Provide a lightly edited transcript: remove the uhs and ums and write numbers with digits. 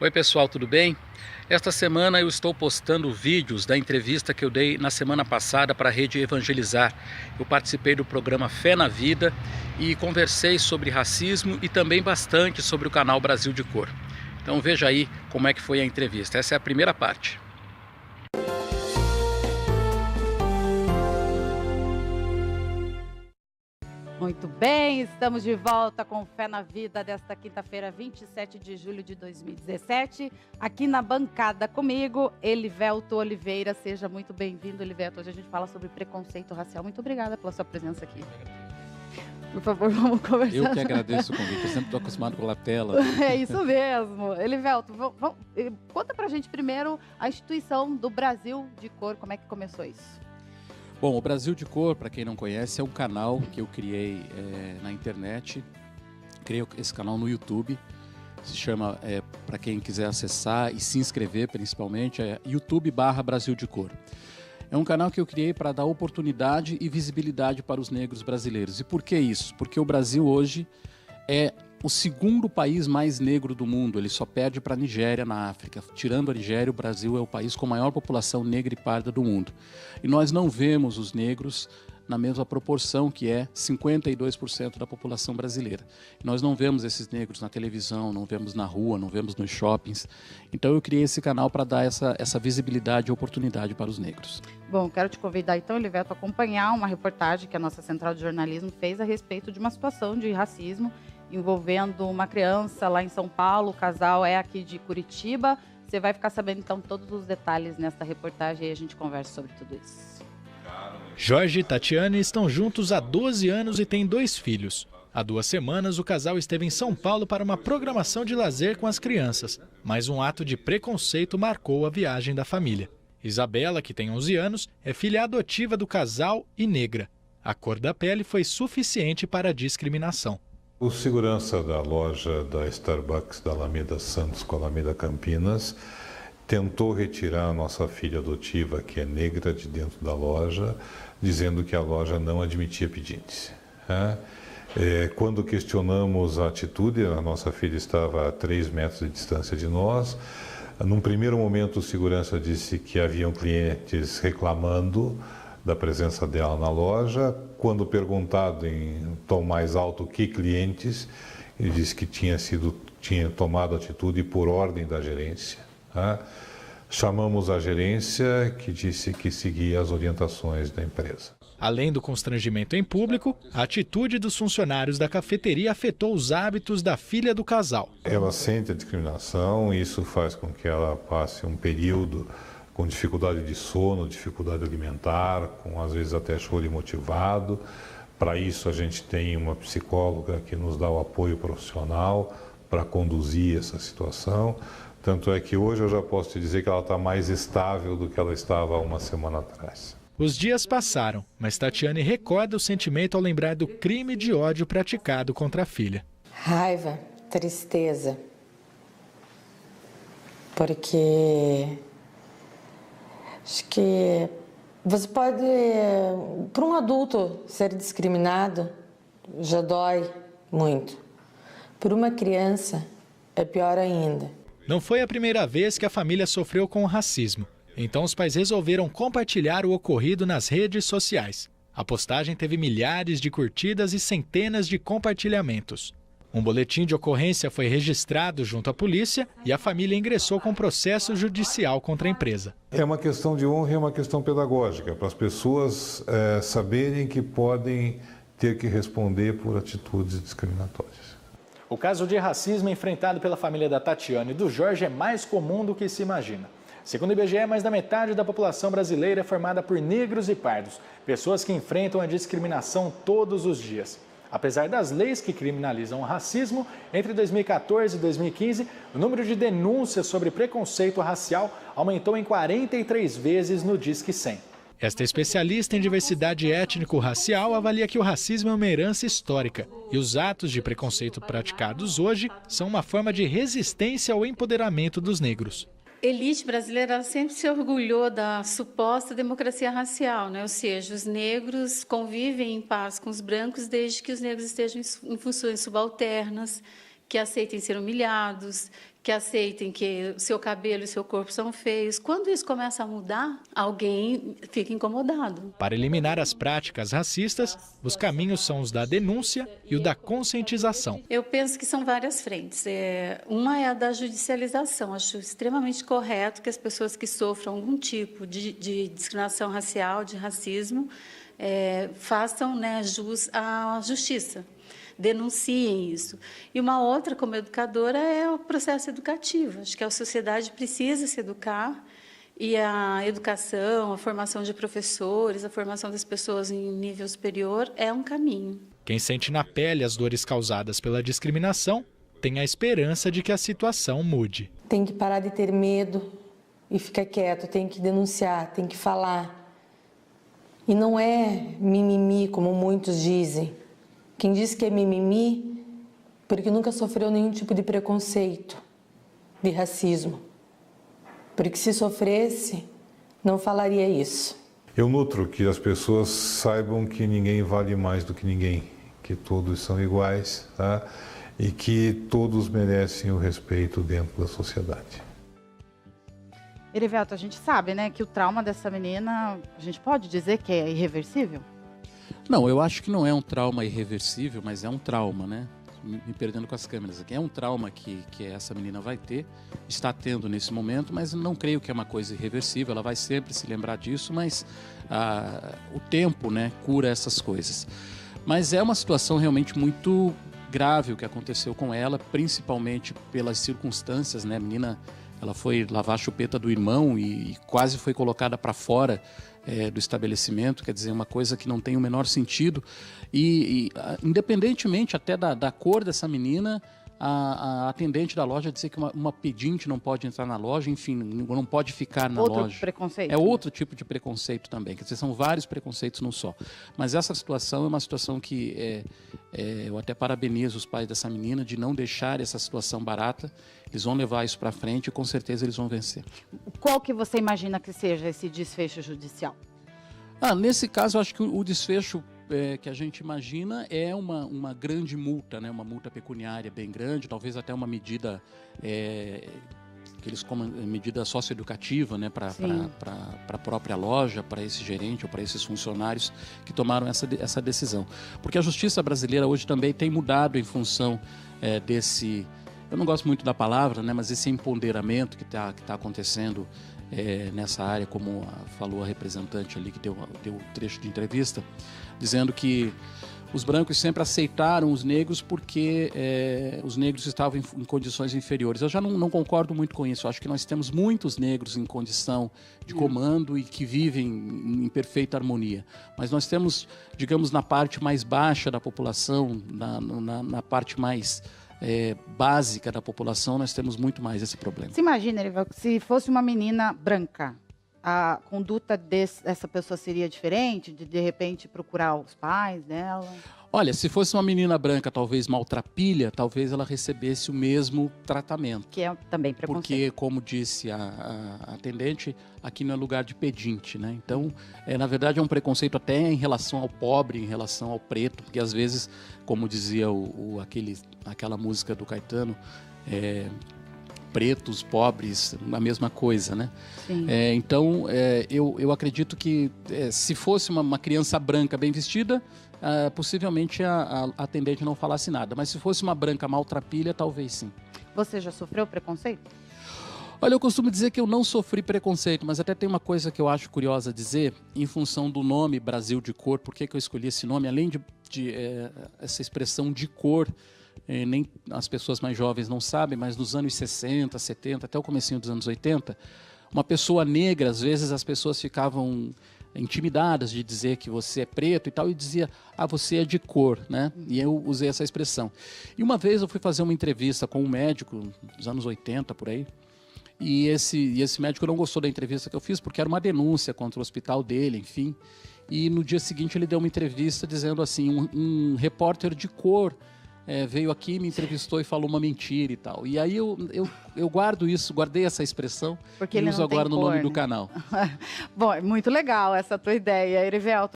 Oi pessoal, tudo bem? Esta semana eu estou postando vídeos da entrevista que eu dei na semana passada para a Rede Evangelizar. Eu participei do programa Fé na Vida e conversei sobre racismo e também bastante sobre o canal Brasil de Cor. Então veja aí como é que foi a entrevista. Essa é a primeira parte. Muito bem, estamos de volta com Fé na Vida desta quinta-feira, 27 de julho de 2017. Aqui na bancada comigo, Elivelto Oliveira. Seja muito bem-vindo, Elivelto. Hoje a gente fala sobre preconceito racial. Muito obrigada pela sua presença aqui. Por favor, vamos conversar. Eu que agradeço o convite, eu sempre estou acostumado pela tela. É isso mesmo. Elivelto, conta pra gente primeiro a instituição do Brasil de Cor, como é que começou isso? Bom, o Brasil de Cor, para quem não conhece, é um canal que eu criei na internet. Criei esse canal no YouTube. Se chama, para quem quiser acessar e se inscrever principalmente, é YouTube/Brasil de Cor. É um canal que eu criei para dar oportunidade e visibilidade para os negros brasileiros. E por que isso? Porque o Brasil hoje é o segundo país mais negro do mundo. Ele só perde para a Nigéria, na África. Tirando a Nigéria, o Brasil é o país com a maior população negra e parda do mundo. E nós não vemos os negros na mesma proporção, que é 52% da população brasileira. Nós não vemos esses negros na televisão, não vemos na rua, não vemos nos shoppings. Então eu criei esse canal para dar essa visibilidade e oportunidade para os negros. Bom, quero te convidar então, Elivelto, a acompanhar uma reportagem que a nossa Central de Jornalismo fez a respeito de uma situação de racismo envolvendo uma criança lá em São Paulo. O casal é aqui de Curitiba. Você vai ficar sabendo então todos os detalhes nesta reportagem e a gente conversa sobre tudo isso. Jorge e Tatiane estão juntos há 12 anos e têm 2 filhos. Há 2 semanas, o casal esteve em São Paulo para uma programação de lazer com as crianças, mas um ato de preconceito marcou a viagem da família. Isabela, que tem 11 anos, é filha adotiva do casal e negra. A cor da pele foi suficiente para a discriminação. O segurança da loja da Starbucks da Alameda Santos com a Alameda Campinas tentou retirar a nossa filha adotiva, que é negra, de dentro da loja, dizendo que a loja não admitia pedintes. Quando questionamos a atitude, a nossa filha estava a 3 metros de distância de nós. Num primeiro momento, o segurança disse que haviam clientes reclamando da presença dela na loja. Quando perguntado em tom mais alto que clientes, ele disse que tinha tomado atitude por ordem da gerência. Chamamos a gerência, que disse que seguia as orientações da empresa. Além do constrangimento em público, a atitude dos funcionários da cafeteria afetou os hábitos da filha do casal. Ela sente a discriminação, e isso faz com que ela passe um período com dificuldade de sono, dificuldade alimentar, com às vezes até choro imotivado. Para isso a gente tem uma psicóloga que nos dá o apoio profissional para conduzir essa situação. Tanto é que hoje eu já posso te dizer que ela está mais estável do que ela estava há uma semana atrás. Os dias passaram, mas Tatiane recorda o sentimento ao lembrar do crime de ódio praticado contra a filha. Raiva, tristeza, porque acho que você pode, para um adulto ser discriminado, já dói muito. Por uma criança, é pior ainda. Não foi a primeira vez que a família sofreu com o racismo. Então os pais resolveram compartilhar o ocorrido nas redes sociais. A postagem teve milhares de curtidas e centenas de compartilhamentos. Um boletim de ocorrência foi registrado junto à polícia e a família ingressou com processo judicial contra a empresa. É uma questão de honra e é uma questão pedagógica, para as pessoas saberem que podem ter que responder por atitudes discriminatórias. O caso de racismo enfrentado pela família da Tatiane e do Jorge é mais comum do que se imagina. Segundo o IBGE, mais da metade da população brasileira é formada por negros e pardos, pessoas que enfrentam a discriminação todos os dias. Apesar das leis que criminalizam o racismo, entre 2014 e 2015, o número de denúncias sobre preconceito racial aumentou em 43 vezes no Disque 100. Esta especialista em diversidade étnico-racial avalia que o racismo é uma herança histórica e os atos de preconceito praticados hoje são uma forma de resistência ao empoderamento dos negros. elite brasileira ela sempre se orgulhou da suposta democracia racial, né? Ou seja, os negros convivem em paz com os brancos desde que os negros estejam em funções subalternas, que aceitem ser humilhados, que aceitem que o seu cabelo e o seu corpo são feios. Quando isso começa a mudar, alguém fica incomodado. Para eliminar as práticas racistas, os caminhos são os da denúncia e o da conscientização. Eu penso que são várias frentes. Uma é a da judicialização. Acho extremamente correto que as pessoas que sofram algum tipo de discriminação racial, de racismo, façam, né, jus à justiça. Denunciem isso. E uma outra, como educadora, é o processo educativo. Acho que a sociedade precisa se educar e a educação, a formação de professores, a formação das pessoas em nível superior é um caminho. Quem sente na pele as dores causadas pela discriminação tem a esperança de que a situação mude. Tem que parar de ter medo e ficar quieto, tem que denunciar, tem que falar. E não é mimimi, como muitos dizem. Quem diz que é mimimi, porque nunca sofreu nenhum tipo de preconceito, de racismo. Porque se sofresse, não falaria isso. Eu nutro que as pessoas saibam que ninguém vale mais do que ninguém, que todos são iguais, tá? E que todos merecem o respeito dentro da sociedade. Erivelto, a gente sabe, né, que o trauma dessa menina, a gente pode dizer que é irreversível? Não, eu acho que não é um trauma irreversível, mas é um trauma, né? Me perdendo com as câmeras aqui. É um trauma que essa menina vai ter, está tendo nesse momento, mas não creio que é uma coisa irreversível. Ela vai sempre se lembrar disso, mas o tempo, né, cura essas coisas. Mas é uma situação realmente muito grave o que aconteceu com ela, principalmente pelas circunstâncias, né? A menina, ela foi lavar a chupeta do irmão e quase foi colocada para fora do estabelecimento, quer dizer, uma coisa que não tem o menor sentido. Independentemente até da cor dessa menina, a atendente da loja dizer que uma pedinte não pode entrar na loja, enfim, não pode ficar na loja. Outro preconceito. É outro tipo de preconceito também, quer dizer, são vários preconceitos não só. Mas essa situação é uma situação que eu até parabenizo os pais dessa menina de não deixar essa situação barata. Eles vão levar isso para frente e com certeza eles vão vencer. Qual que você imagina que seja esse desfecho judicial? Nesse caso, eu acho que o desfecho que a gente imagina é uma grande multa, né? Uma multa pecuniária bem grande, talvez até uma medida, medida socioeducativa, né? Para a própria loja, para esse gerente ou para esses funcionários que tomaram essa decisão. Porque a justiça brasileira hoje também tem mudado em função desse... Eu não gosto muito da palavra, né, mas esse empoderamento que tá acontecendo nessa área, como falou a representante ali que deu o trecho de entrevista, dizendo que os brancos sempre aceitaram os negros porque os negros estavam em condições inferiores. Eu já não concordo muito com isso. Eu acho que nós temos muitos negros em condição de comando e que vivem em perfeita harmonia. Mas nós temos, digamos, na parte mais baixa da população, na parte mais... básica da população, nós temos muito mais esse problema. Você imagina, Erivelto, se fosse uma menina branca, a conduta dessa pessoa seria diferente? De repente procurar os pais dela? Olha, se fosse uma menina branca, talvez maltrapilha, talvez ela recebesse o mesmo tratamento. Que é também preconceito. Porque, como disse a atendente, aqui não é lugar de pedinte, né? Então, na verdade, é um preconceito até em relação ao pobre, em relação ao preto, porque às vezes, como dizia aquela música do Caetano, pretos, pobres, a mesma coisa, né? Sim. Então, eu acredito que se fosse uma criança branca bem vestida, possivelmente a atendente não falasse nada. Mas se fosse uma branca maltrapilha, talvez sim. Você já sofreu preconceito? Olha, eu costumo dizer que eu não sofri preconceito, mas até tem uma coisa que eu acho curiosa dizer, em função do nome Brasil de Cor. Por que eu escolhi esse nome? Além de essa expressão de cor, nem as pessoas mais jovens não sabem, mas nos anos 60, 70, até o comecinho dos anos 80, uma pessoa negra, às vezes as pessoas ficavam intimidadas de dizer que você é preto e tal, e dizia, você é de cor, né? E eu usei essa expressão. E uma vez eu fui fazer uma entrevista com um médico, dos anos 80, por aí, e esse médico não gostou da entrevista que eu fiz, porque era uma denúncia contra o hospital dele, enfim. E no dia seguinte ele deu uma entrevista dizendo assim, um repórter de cor veio aqui, me entrevistou e falou uma mentira e tal. E aí eu guardei essa expressão porque e uso agora no nome do canal. Bom, é muito legal essa tua ideia, Erivelto.